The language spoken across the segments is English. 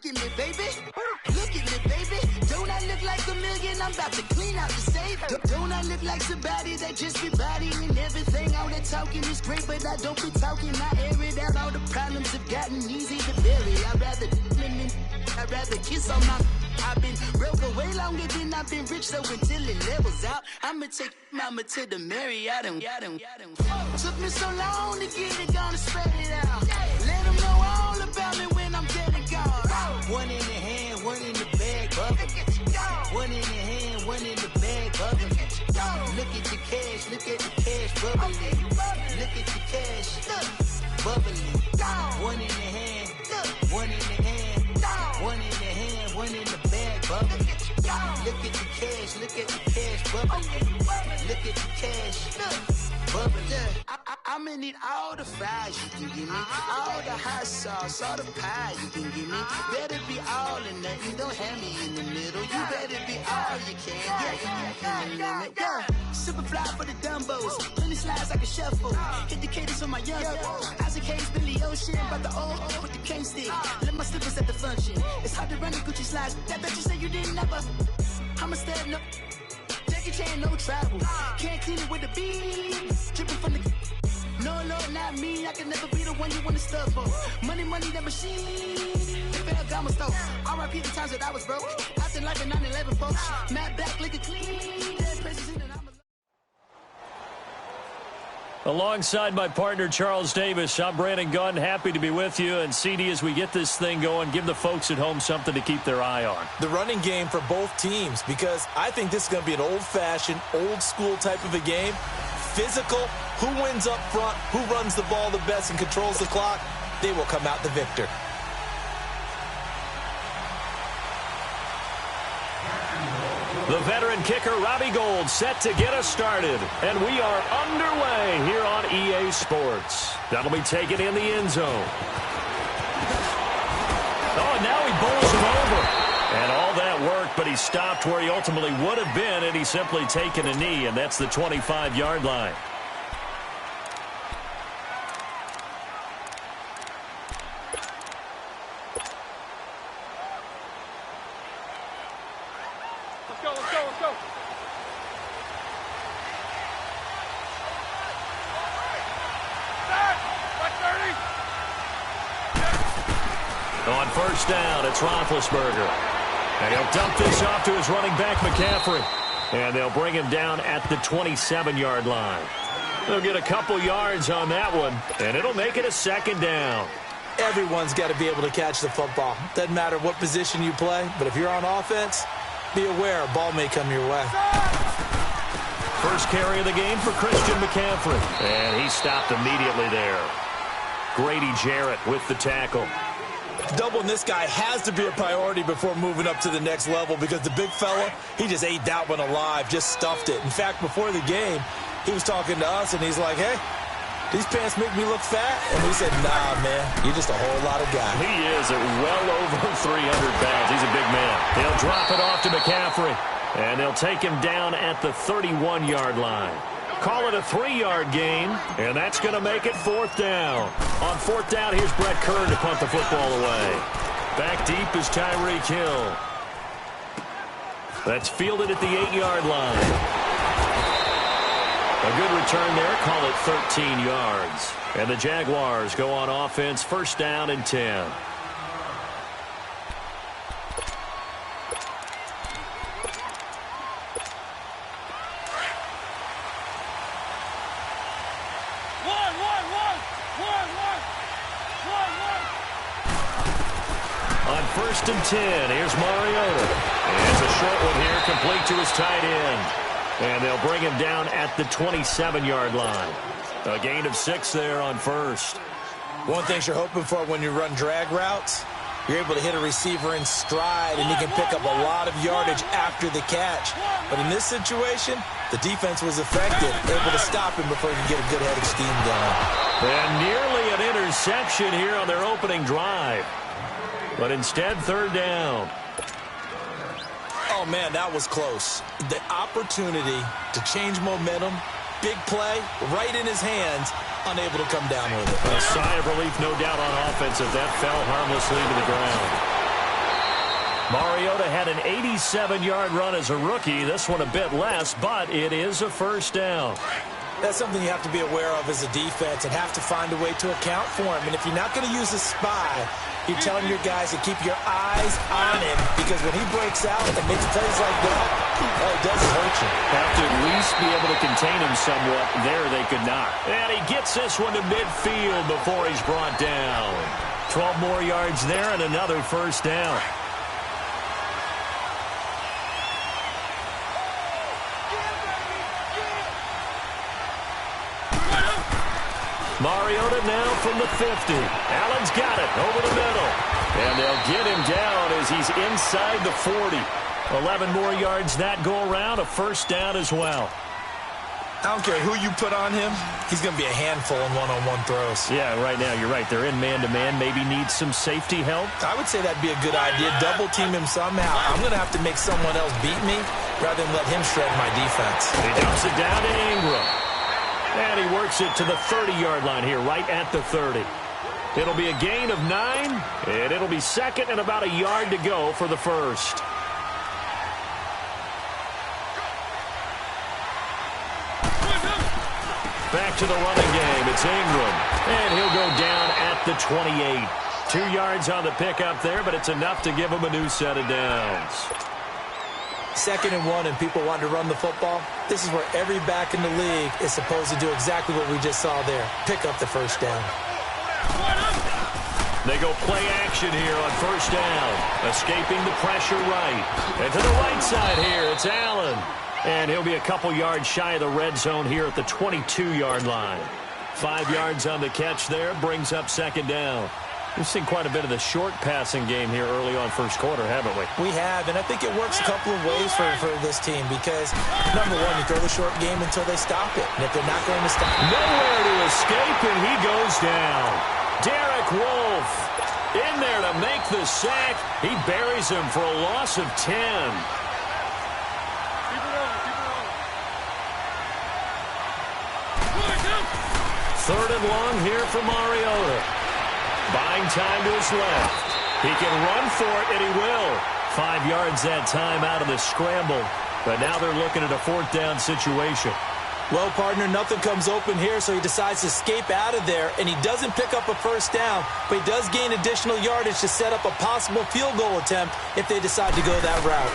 at me, baby. Look at me, baby. Don't I look like a million? I'm about to clean out the safe. Don't I look like somebody that just be bodying everything? All that talking is great, but I don't be talking. I air it out. All the problems have gotten easy to bury. I'd rather kiss on my... I've been broke way longer than I've been rich, so until it levels out, I'ma take mama to the Marriott and took me so long to get it, gonna spread it out. Let them know all about me when I'm dead and gone. One in the hand, one in the bag, bubble. One in the hand, one in the bag, bubble. Look at the cash, look at the cash, bubbling. Look at the cash, bubbling. One in the hand, one in the hand, one in the hand, one in the bag, bubbling. Look at the cash, look at the cash, bubbling. Look at the cash, bubbling. I'ma need all the fries you can give me, all the hot sauce, all the pie you can give me. Better be all or nothing, don't have me in the middle. You better be all you can, yeah. Super fly for the Dumbos, plenty slides like a shuffle. Hit the cadence on my young Isaac Hayes, Billy Ocean, about the old with the cane stick. Let my slippers at the function. It's hard to run the Gucci slides. That bet you say you didn't never. I'm a step no. Jackie Chan, no travel. Can't clean it with the beat. Dripping from the. No, Lord, not me. I can never be the one you want to stuff for. Money, that machine. If I got my stuff. R.I.P. the times that I was broke. I said life in 9/11, folks. Matte Black, liquor clean. Dead places in and I'm Alongside my partner, Charles Davis, I'm Brandon Gunn. Happy to be with you. And, CD, as we get this thing going, give the folks at home something to keep their eye on. The running game for both teams, because I think this is going to be an old-fashioned, old-school type of a game. Physical, who wins up front, who runs the ball the best and controls the clock, they will come out the victor. The veteran kicker, Robbie Gould, set to get us started. And we are underway here on EA Sports. That'll be taken in the end zone. Oh, and now he bowls him over. And all that worked, but he stopped where he ultimately would have been, and he's simply taken a knee, and that's the 25-yard line. On first down, it's Roethlisberger. And he'll dump this off to his running back, McCaffrey. And they'll bring him down at the 27-yard line. They'll get a couple yards on that one, and it'll make it a second down. Everyone's got to be able to catch the football. Doesn't matter what position you play, but if you're on offense, be aware a ball may come your way. First carry of the game for Christian McCaffrey. And he stopped immediately there. Grady Jarrett with the tackle. Doubling this guy has to be a priority before moving up to the next level, because the big fella, he just ate that one alive, just stuffed it. In fact, before the game, he was talking to us, and he's like, hey, these pants make me look fat? And we said, nah, man, you're just a whole lot of guy. He is at well over 300 pounds. He's a big man. They'll drop it off to McCaffrey, and they'll take him down at the 31-yard line. Call it a 3-yard gain, and that's going to make it fourth down. On fourth down, here's Brett Kern to punt the football away. Back deep is Tyreek Hill. That's fielded at the 8-yard line. A good return there. Call it 13 yards. And the Jaguars go on offense, first down and 10. First and 10. Here's Mariota. And it's a short one here, complete to his tight end. And they'll bring him down at the 27-yard line. A gain of 6 there on first. One thing you're hoping for when you run drag routes, you're able to hit a receiver in stride, and he can pick up a lot of yardage after the catch. But in this situation, the defense was effective, able to stop him before he could get a good head of steam going. And nearly an interception here on their opening drive. But instead, third down. Oh, man, that was close. The opportunity to change momentum, big play, right in his hands, unable to come down with it. A sigh of relief, no doubt, on offense if that fell harmlessly to the ground. Mariota had an 87-yard run as a rookie. This one a bit less, but it is a first down. That's something you have to be aware of as a defense and have to find a way to account for him. And if you're not going to use a spy, you're telling your guys to keep your eyes on him, because when he breaks out and makes plays like that, it does hurt you. Have to at least be able to contain him somewhat. There they could not. And he gets this one to midfield before he's brought down. 12 more yards there and another first down. Mariota now from the 50. Allen's got it over the middle. And they'll get him down as he's inside the 40. 11 more yards that go around. A first down as well. I don't care who you put on him. He's going to be a handful in one-on-one throws. Yeah, right now you're right. They're in man-to-man. Maybe needs some safety help. I would say that'd be a good idea. Double team him somehow. I'm going to have to make someone else beat me rather than let him shred my defense. He dumps it down to Ingram. And he works it to the 30-yard line here, right at the 30. It'll be a gain of 9, and it'll be second and about a yard to go for the first. Back to the running game. It's Ingram. And he'll go down at the 28. 2 yards on the pickup there, but it's enough to give him a new set of downs. 2nd and 1 and people want to run the football. This is where every back in the league is supposed to do exactly what we just saw there. Pick up the first down. They go play action here on first down. Escaping the pressure right. And to the right side here, it's Allen. And he'll be a couple yards shy of the red zone here at the 22-yard line. 5 yards on the catch there, brings up second down. We've seen quite a bit of the short passing game here early on first quarter, haven't we? We have, and I think it works a couple of ways for this team because, number one, you throw the short game until they stop it. And if they're not going to stop it. Nowhere to escape, and he goes down. Derek Wolfe in there to make the sack. He buries him for a loss of 10. Third and long here for Mariota. Buying time to his left. He can run for it, and he will. 5 yards that time out of the scramble. But now they're looking at a fourth down situation. Well, partner, nothing comes open here, so he decides to escape out of there, and he doesn't pick up a first down, but he does gain additional yardage to set up a possible field goal attempt if they decide to go that route.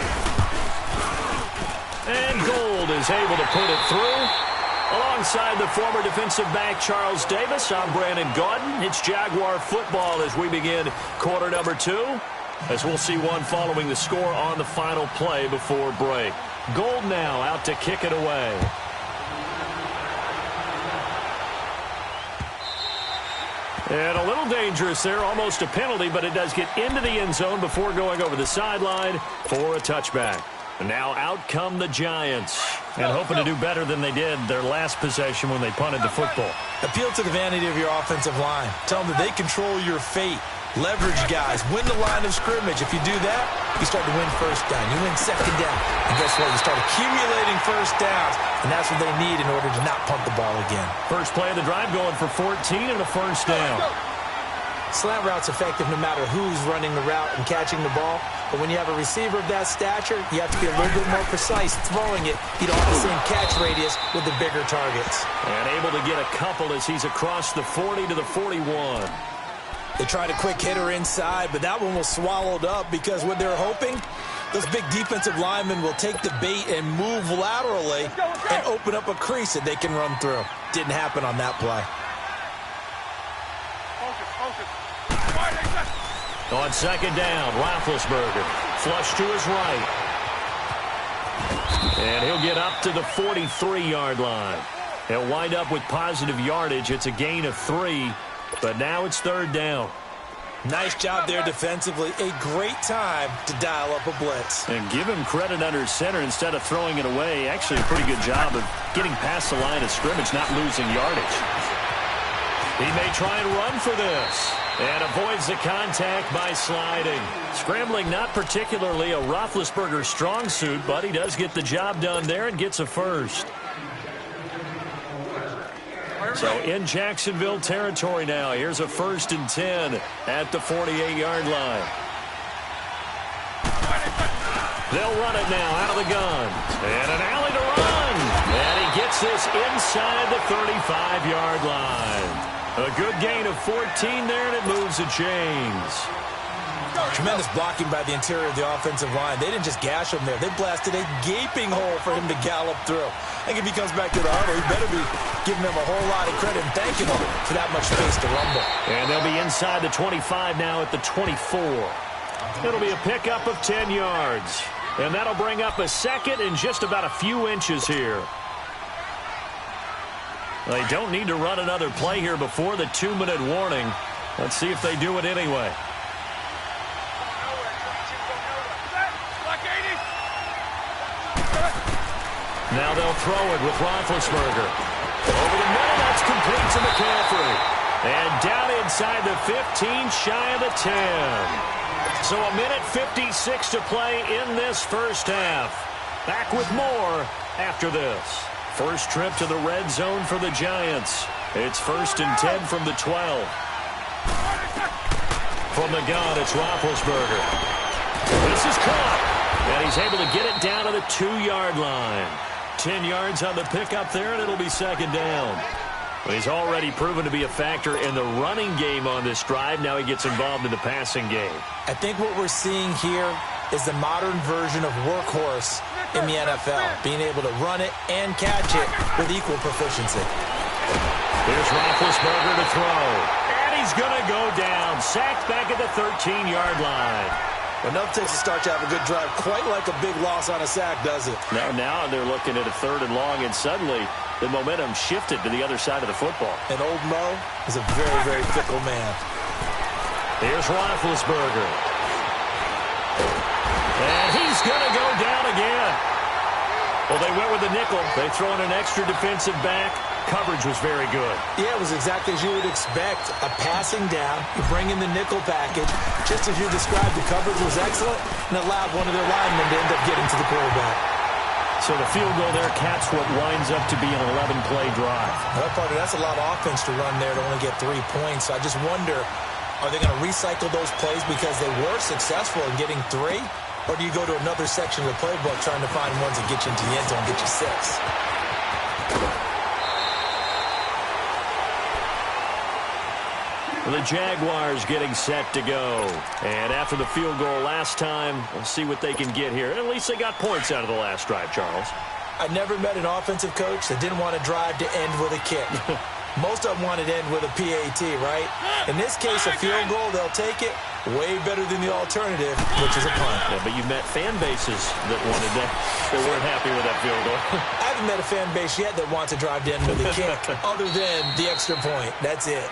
And Gold is able to put it through. Alongside the former defensive back Charles Davis, I'm Brandon Gaudin. It's Jaguar football as we begin quarter number 2, as we'll see one following the score on the final play before break. Gold now out to kick it away. And a little dangerous there, almost a penalty, but it does get into the end zone before going over the sideline for a touchback. And now out come the Giants, and hoping to do better than they did their last possession when they punted the football. Appeal to the vanity of your offensive line. Tell them that they control your fate. Leverage guys. Win the line of scrimmage. If you do that, you start to win first down. You win second down. And guess what? You start accumulating first downs, and that's what they need in order to not punt the ball again. First play of the drive going for 14 and a first down. Slant route's effective no matter who's running the route and catching the ball. But when you have a receiver of that stature, you have to be a little bit more precise throwing it. You don't have the same catch radius with the bigger targets. And able to get a couple as he's across the 40 to the 41. They tried a quick hitter inside, but that one was swallowed up because what they're hoping, those big defensive linemen will take the bait and move laterally and open up a crease that they can run through. Didn't happen on that play. On second down, Roethlisberger flush to his right. And he'll get up to the 43-yard line. He'll wind up with positive yardage. It's a gain of 3, but now it's third down. Nice job there defensively. A great time to dial up a blitz. And give him credit under center instead of throwing it away. Actually a pretty good job of getting past the line of scrimmage, not losing yardage. He may try and run for this. And avoids the contact by sliding. Scrambling not particularly a Roethlisberger strong suit, but he does get the job done there and gets a first. So in Jacksonville territory now. Here's a 1st and 10 at the 48-yard line. They'll run it now out of the gun. And an alley to run. And he gets this inside the 35-yard line. A good gain of 14 there, and it moves the chains. Tremendous blocking by the interior of the offensive line. They didn't just gash him there. They blasted a gaping hole for him to gallop through. I think if he comes back to the huddle, he better be giving them a whole lot of credit and thanking them for that much space to rumble. And they'll be inside the 25 now at the 24. It'll be a pickup of 10 yards. And that'll bring up a second and just about a few inches here. They don't need to run another play here before the 2-minute warning. Let's see if they do it anyway. Now they'll throw it with Roethlisberger. Over the middle, that's complete to McCaffrey. And down inside the 15, shy of the 10. So a minute 56 to play in this first half. Back with more after this. First trip to the red zone for the Giants. It's 1st and 10 from the 12. From the gun, it's Roethlisberger. This is caught. And he's able to get it down to the 2-yard line. 10 yards on the pickup there, and it'll be second down. He's already proven to be a factor in the running game on this drive. Now he gets involved in the passing game. I think what we're seeing here is the modern version of workhorse in the NFL, being able to run it and catch it with equal proficiency. Here's Roethlisberger to throw. And he's going to go down. Sacked back at the 13-yard line. Enough takes to start to have a good drive. Quite like a big loss on a sack, does it? Now they're looking at a 3rd and long, and suddenly the momentum shifted to the other side of the football. And old Mo is a very, very fickle man. Here's Roethlisberger. And he's going to go down again. Well, they went with the nickel. They throw in an extra defensive back. Coverage was very good. Yeah, it was exactly as you would expect. A passing down. You bring in the nickel package. Just as you described, the coverage was excellent and allowed one of their linemen to end up getting to the quarterback. So the field goal there caps what winds up to be an 11-play drive. That part of that's a lot of offense to run there to only get 3 points. So I just wonder, are they going to recycle those plays because they were successful in getting 3? Or do you go to another section of the playbook trying to find ones that get you into the end zone and get you 6? The Jaguars getting set to go. And after the field goal last time, we'll see what they can get here. At least they got points out of the last drive, Charles. I never met an offensive coach that didn't want to drive to end with a kick. Most of them wanted to end with a PAT, right? In this case, a field goal, they'll take it. Way better than the alternative, which is a punt. Yeah, but you've met fan bases that wanted that, that weren't happy with that field goal. I haven't met a fan base yet that wants to drive to end with a kick, other than the extra point. That's it.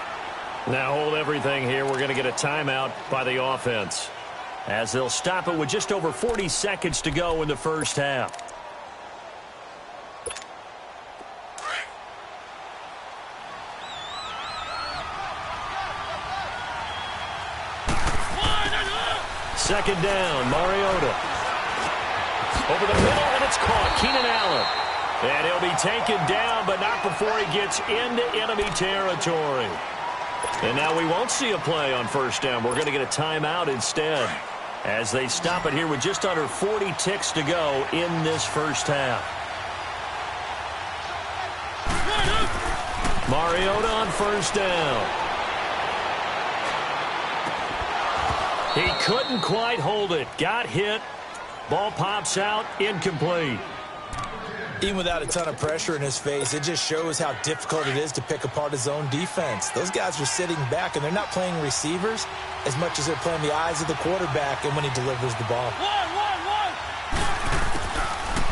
Now hold everything here. We're going to get a timeout by the offense, as they'll stop it with just over 40 seconds to go in the first half. Second down, Mariota. Over the middle, and it's caught. Keenan Allen. And he'll be taken down, but not before he gets into enemy territory. And now we won't see a play on first down. We're going to get a timeout instead, as they stop it here with just under 40 ticks to go in this first half. Mariota on first down. He couldn't quite hold it. Got hit. Ball pops out. Incomplete. Even without a ton of pressure in his face, it just shows how difficult it is to pick apart his own defense. Those guys are sitting back, and they're not playing receivers as much as they're playing the eyes of the quarterback and when he delivers the ball.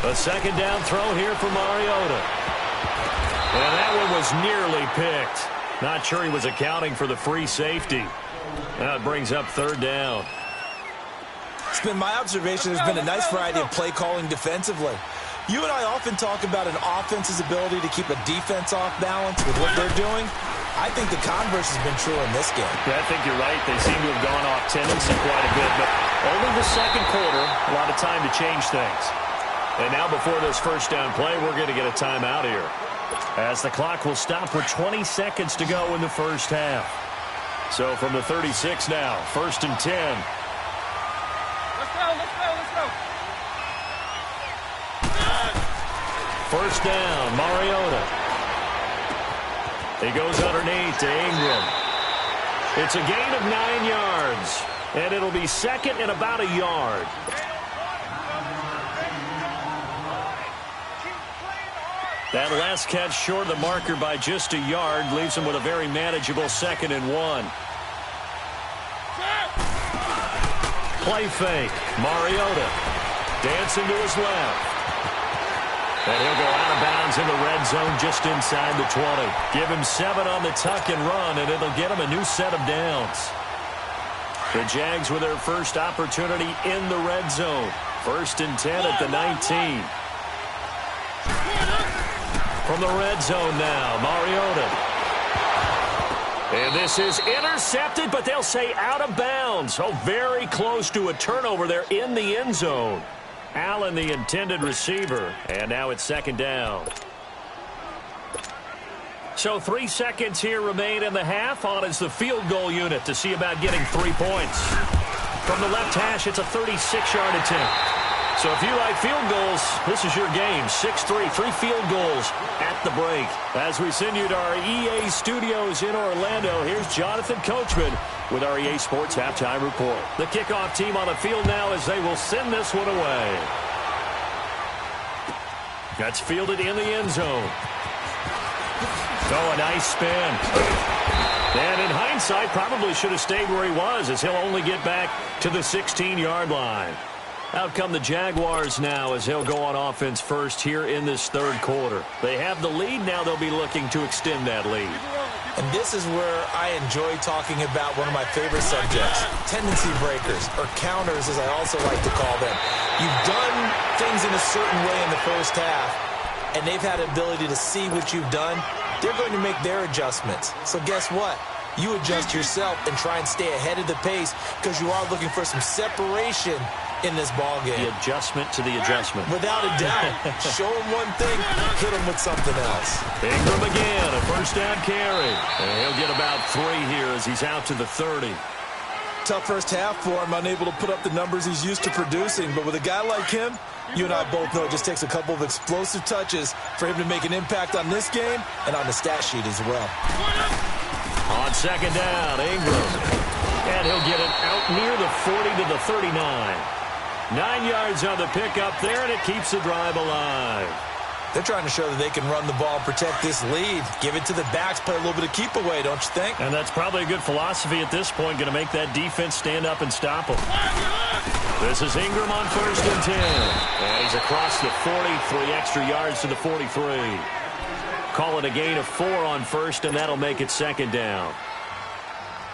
A second down throw here for Mariota. And that one was nearly picked. Not sure he was accounting for the free safety. That brings up third down. It's been my observation there's been a nice variety of play calling defensively. You and I often talk about an offense's ability to keep a defense off balance with what they're doing. I think the converse has been true in this game. Yeah, I think you're right. They seem to have gone off tendency quite a bit, but only the second quarter, a lot of time to change things. And now before this first down play, we're going to get a timeout here, as the clock will stop with 20 seconds to go in the first half. So from the 36 now, 1st and 10. Let's go. First down, Mariota. He goes underneath to Ingram. It's a gain of 9 yards, and it'll be second and about a yard. That last catch short of the marker by just a yard leaves him with a very manageable 2nd and 1. Play fake. Mariota dancing to his left. And he'll go out of bounds in the red zone just inside the 20. Give him 7 on the tuck and run, and it'll get him a new set of downs. The Jags with their first opportunity in the red zone. 1st and 10 at the 19. From the red zone now, Mariota. And this is intercepted, but they'll say out of bounds. Oh, very close to a turnover there in the end zone. Allen, the intended receiver, and now it's 2nd down. So 3 seconds here remain in the half. On is the field goal unit to see about getting 3 points. From the left hash, it's a 36-yard attempt. So if you like field goals, this is your game. 6-3, 3 field goals at the break. As we send you to our EA studios in Orlando, here's Jonathan Coachman with our EA Sports Halftime Report. The kickoff team on the field now as they will send this one away. That's fielded in the end zone. Oh, a nice spin. And in hindsight, probably should have stayed where he was as he'll only get back to the 16-yard line. Out come the Jaguars now as they'll go on offense first here in this 3rd quarter. They have the lead. Now they'll be looking to extend that lead. And this is where I enjoy talking about one of my favorite subjects, tendency breakers, or counters as I also like to call them. You've done things in a certain way in the first half, and they've had the ability to see what you've done. They're going to make their adjustments. So guess what? You adjust yourself and try and stay ahead of the pace because you are looking for some separation in this ball game. The adjustment to the adjustment. Without a doubt. Show him one thing, hit him with something else. Ingram again, a 1st down carry. And he'll get about 3 here as he's out to the 30. Tough first half for him, unable to put up the numbers he's used to producing. But with a guy like him, you and I both know it just takes a couple of explosive touches for him to make an impact on this game and on the stat sheet as well. On 2nd down, Ingram. And he'll get it out near the 40 to the 39. 9 yards on the pickup there, and it keeps the drive alive. They're trying to show that they can run the ball and protect this lead. Give it to the backs, play a little bit of keep away, don't you think? And that's probably a good philosophy at this point, going to make that defense stand up and stop them. This is Ingram on 1st and 10. And he's across the 40, 3 extra yards to the 43. Call it a gain of 4 on 1st, and that'll make it 2nd down.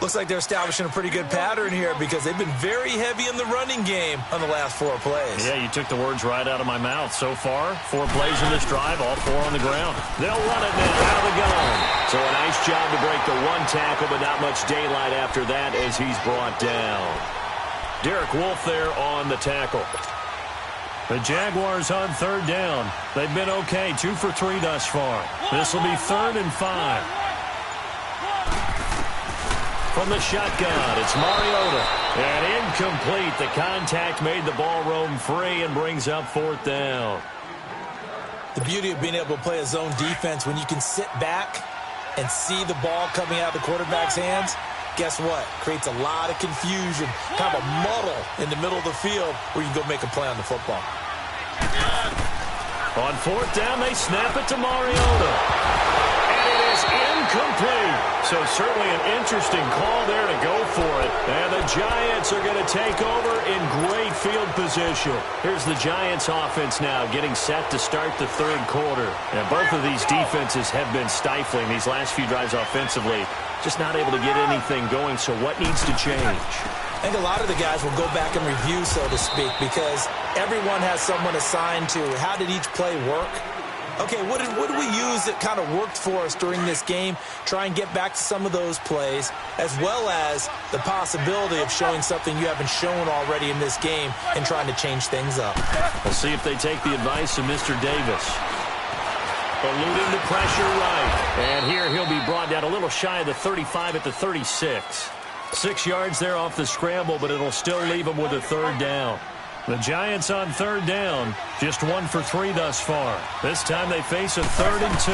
Looks like they're establishing a pretty good pattern here because they've been very heavy in the running game on the last 4 plays. Yeah, you took the words right out of my mouth. So far, 4 plays in this drive, all 4 on the ground. They'll run it now out of the gun. So a nice job to break the 1 tackle, but not much daylight after that as he's brought down. Derek Wolfe there on the tackle. The Jaguars on 3rd down. They've been okay, 2 for 3 thus far. This will be 3rd and 5. From the shotgun, it's Mariota. And incomplete. The contact made the ball roam free and brings up 4th down. The beauty of being able to play a zone defense when you can sit back and see the ball coming out of the quarterback's hands, guess what? Creates a lot of confusion, kind of a muddle in the middle of the field where you can go make a play on the football. On 4th down, they snap it to Mariota. Incomplete. So certainly an interesting call there to go for it. And the Giants are going to take over in great field position. Here's the Giants offense now getting set to start the 3rd quarter. And both of these defenses have been stifling these last few drives offensively. Just not able to get anything going. So what needs to change? I think a lot of the guys will go back and review, so to speak, because everyone has someone assigned to how did each play work. Okay, what did we use that kind of worked for us during this game? Try and get back to some of those plays, as well as the possibility of showing something you haven't shown already in this game and trying to change things up. We'll see if they take the advice of Mr. Davis. Eluding the pressure right. And here he'll be brought down a little shy of the 35 at the 36. 6 yards there off the scramble, but it'll still leave him with a 3rd down. The Giants on third down, just 1 for 3 thus far. This time they face a 3rd and 2.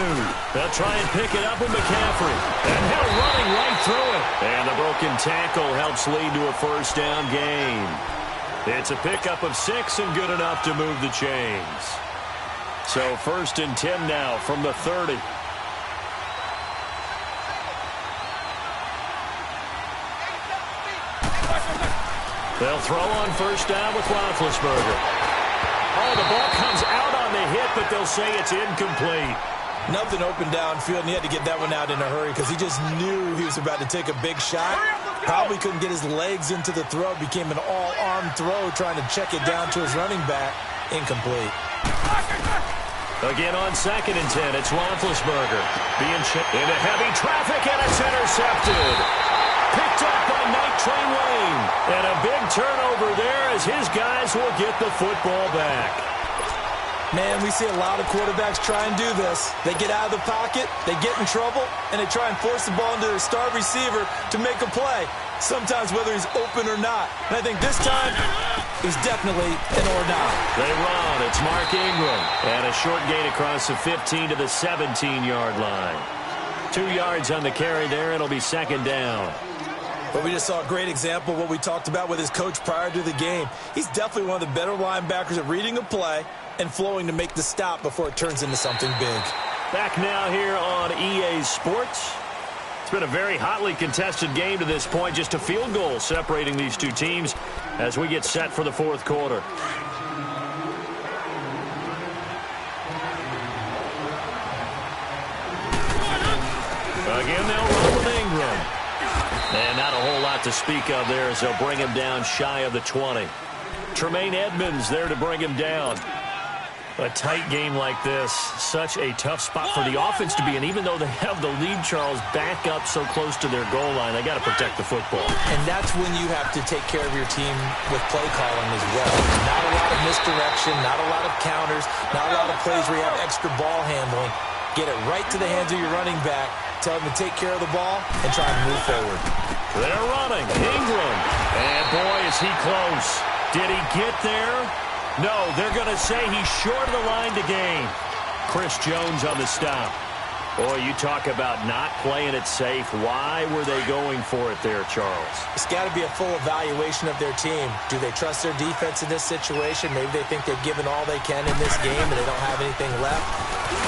They'll try and pick it up with McCaffrey. And Hill running right through it. And the broken tackle helps lead to a first down gain. It's a pickup of 6 and good enough to move the chains. So 1st and 10 now from the 30. They'll throw on first down with Roethlisberger. Oh, the ball comes out on the hit, but they'll say it's incomplete. Nothing open downfield, and he had to get that one out in a hurry because he just knew he was about to take a big shot. Probably couldn't get his legs into the throw. Became an all-arm throw trying to check it down to his running back. Incomplete. Again on 2nd and 10, it's Roethlisberger. Being checked into heavy traffic, and it's intercepted. Picked up by Night Train Wayne. And a big turnover there as his guys will get the football back. Man, we see a lot of quarterbacks try and do this. They get out of the pocket, they get in trouble, and they try and force the ball into their star receiver to make a play, sometimes whether he's open or not. And I think this time, he's definitely an or not. They run. It's Mark Ingram. And a short gain across the 15 to the 17-yard line. 2 yards on the carry there. It'll be 2nd down. But we just saw a great example of what we talked about with his coach prior to the game. He's definitely one of the better linebackers at reading a play and flowing to make the stop before it turns into something big. Back now here on EA Sports. It's been a very hotly contested game to this point. Just a field goal separating these two teams as we get set for the 4th quarter. Again, they'll run with Ingram. And not a whole lot to speak of there as they'll bring him down shy of the 20. Tremaine Edmonds there to bring him down. A tight game like this, such a tough spot for the offense to be in. Even though they have the lead, Charles, back up so close to their goal line, they got to protect the football. And that's when you have to take care of your team with play calling as well. Not a lot of misdirection, not a lot of counters, not a lot of plays where you have extra ball handling. Get it right to the hands of your running back. Tell him to take care of the ball and try and move forward. They're running. Ingram. And boy, is he close. Did he get there? No, they're going to say he's short of the line to gain. Chris Jones on the stop. Boy, you talk about not playing it safe. Why were they going for it there, Charles? It's got to be a full evaluation of their team. Do they trust their defense in this situation? Maybe they think they've given all they can in this game and they don't have anything left.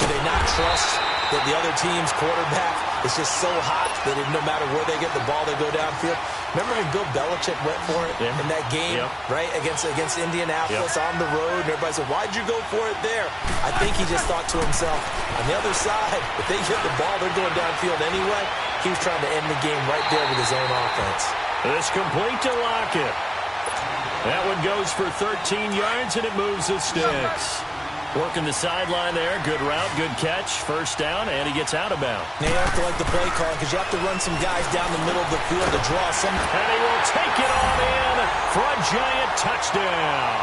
Do they not trust that the other team's quarterback is just so hot that no matter where they get the ball, they go downfield? Remember when Bill Belichick went for it in that game, right, against Indianapolis on the road? And everybody said, why'd you go for it there? I think he just thought to himself, on the other side, if they get the ball, they're going downfield anyway. He was trying to end the game right there with his own offense. It's complete to Lockett. That one goes for 13 yards, and it moves the sticks. Working the sideline there. Good route, good catch. First down, and he gets out of bounds. Now you have to like the play call because you have to run some guys down the middle of the field to draw some. And he will take it on in for a giant touchdown.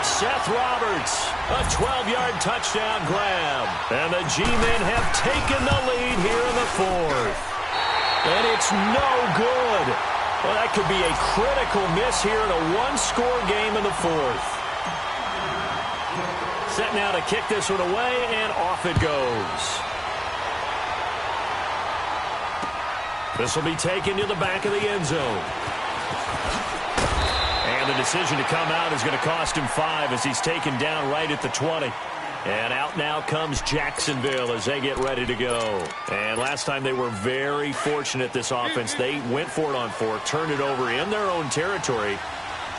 Seth Roberts, a 12-yard touchdown grab. And the G-men have taken the lead here in the 4th. And it's no good. Well, that could be a critical miss here in a one-score game in the 4th. Set now to kick this one away, and off it goes. This will be taken to the back of the end zone. And the decision to come out is going to cost him 5 as he's taken down right at the 20. And out now comes Jacksonville as they get ready to go. And last time they were very fortunate, this offense. They went for it on 4, turned it over in their own territory,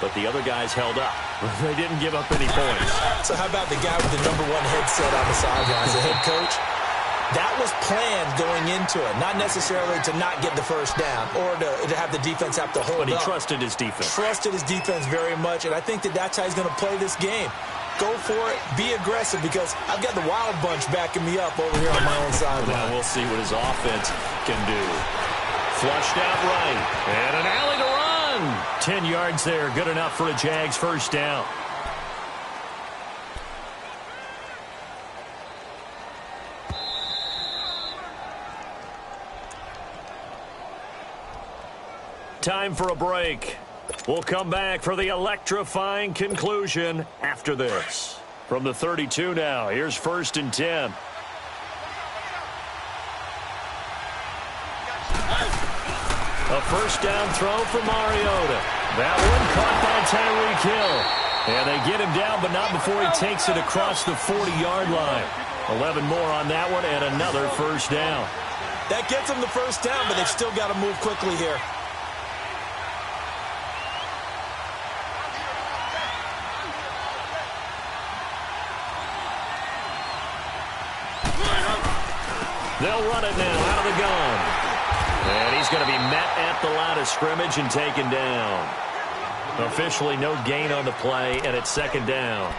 but the other guys held up. They didn't give up any points. So how about the guy with the #1 headset on the sidelines, the head coach? That was planned going into it, not necessarily to not get the first down or to have the defense have to hold up. But he trusted his defense. Trusted his defense very much, and I think that's how he's going to play this game. Go for it, be aggressive, because I've got the Wild Bunch backing me up over here on my own sideline. Now we'll see what his offense can do. Flushed out right, and an alley to run. 10 yards there, good enough for a Jags first down. Time for a break. We'll come back for the electrifying conclusion after this. From the 32 now, here's 1st and 10. A first down throw for Mariota. That one caught by Tyreek Hill. And they get him down, but not before he takes it across the 40-yard line. 11 more on that one, and another first down. That gets them the first down, but they've still got to move quickly here. They'll run it now out of the gun. And he's going to be met at the line of scrimmage and taken down. Officially no gain on the play, and it's 2nd down.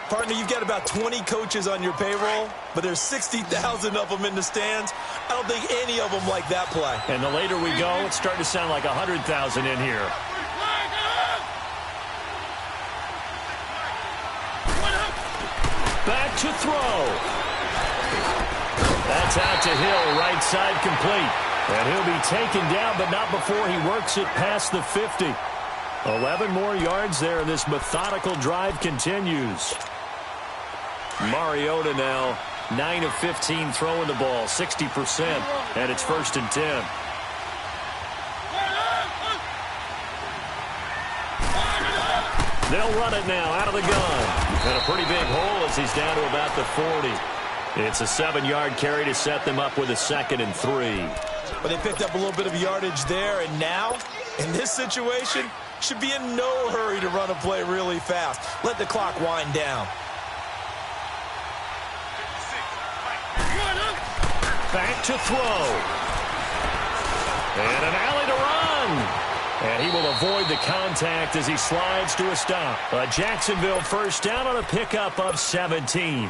Partner, you've got about 20 coaches on your payroll, but there's 60,000 of them in the stands. I don't think any of them like that play. And the later we go, it's starting to sound like 100,000 in here. Back to throw. That's out to Hill, right side complete. And he'll be taken down, but not before he works it past the 50. 11 more yards there, and this methodical drive continues. Mariota now, 9 of 15 throwing the ball, 60%, and it's 1st and 10. They'll run it now out of the gun. And a pretty big hole as he's down to about the 40. It's a 7-yard carry to set them up with a 2nd and 3. But they picked up a little bit of yardage there, and now, in this situation, should be in no hurry to run a play really fast. Let the clock wind down. Back to throw. And an alley to run. And he will avoid the contact as he slides to a stop. A Jacksonville first down on a pickup of 17.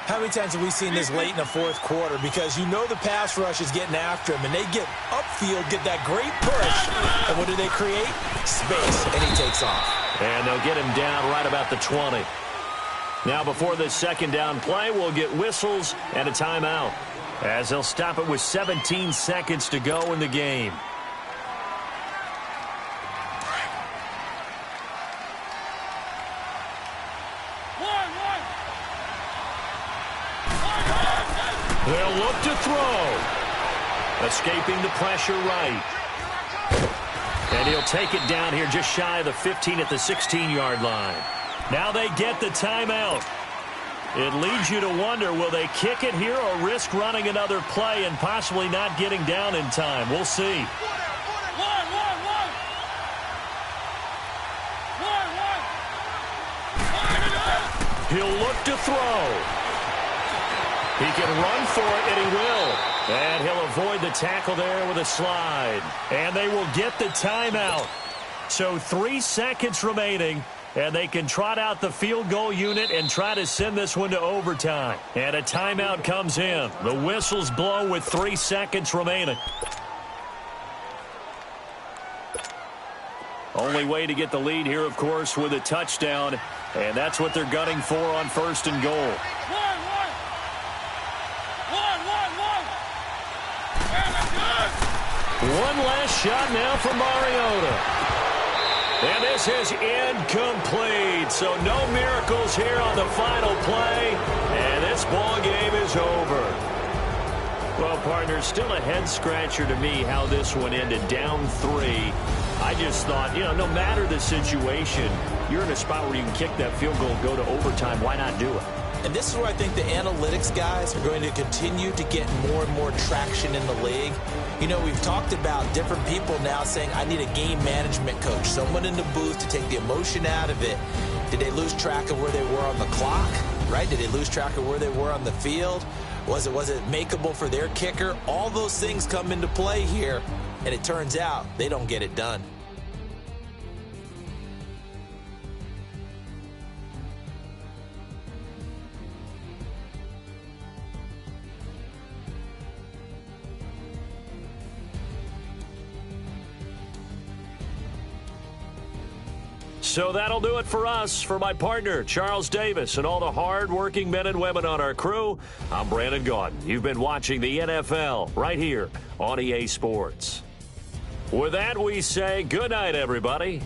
How many times have we seen this late in the 4th quarter? Because you know the pass rush is getting after him, and they get upfield, get that great push. And what do they create? Space, and he takes off. And they'll get him down right about the 20. Now before this 2nd down play, we'll get whistles and a timeout, as they'll stop it with 17 seconds to go in the game. They'll look to throw. Escaping the pressure right. And he'll take it down here just shy of the 15 at the 16-yard line. Now they get the timeout. It leads you to wonder, will they kick it here or risk running another play and possibly not getting down in time? We'll see. He'll look to throw. He can run for it, and he will. And he'll avoid the tackle there with a slide. And they will get the timeout. So 3 seconds remaining, and they can trot out the field goal unit and try to send this one to overtime. And a timeout comes in. The whistles blow with 3 seconds remaining. Only way to get the lead here, of course, with a touchdown. And that's what they're gunning for on 1st and goal. One last shot now for Mariota. And this is incomplete. So no miracles here on the final play. And this ball game is over. Well, partner, still a head-scratcher to me how this one ended, down 3. I just thought, no matter the situation, you're in a spot where you can kick that field goal, go to overtime. Why not do it? And this is where I think the analytics guys are going to continue to get more and more traction in the league. We've talked about different people now saying, I need a game management coach, someone in the booth to take the emotion out of it. Did they lose track of where they were on the clock, right? Did they lose track of where they were on the field? Was it makeable for their kicker? All those things come into play here, and it turns out they don't get it done. So that'll do it for us. For my partner, Charles Davis, and all the hard-working men and women on our crew, I'm Brandon Gaudin. You've been watching the NFL right here on EA Sports. With that, we say good night, everybody.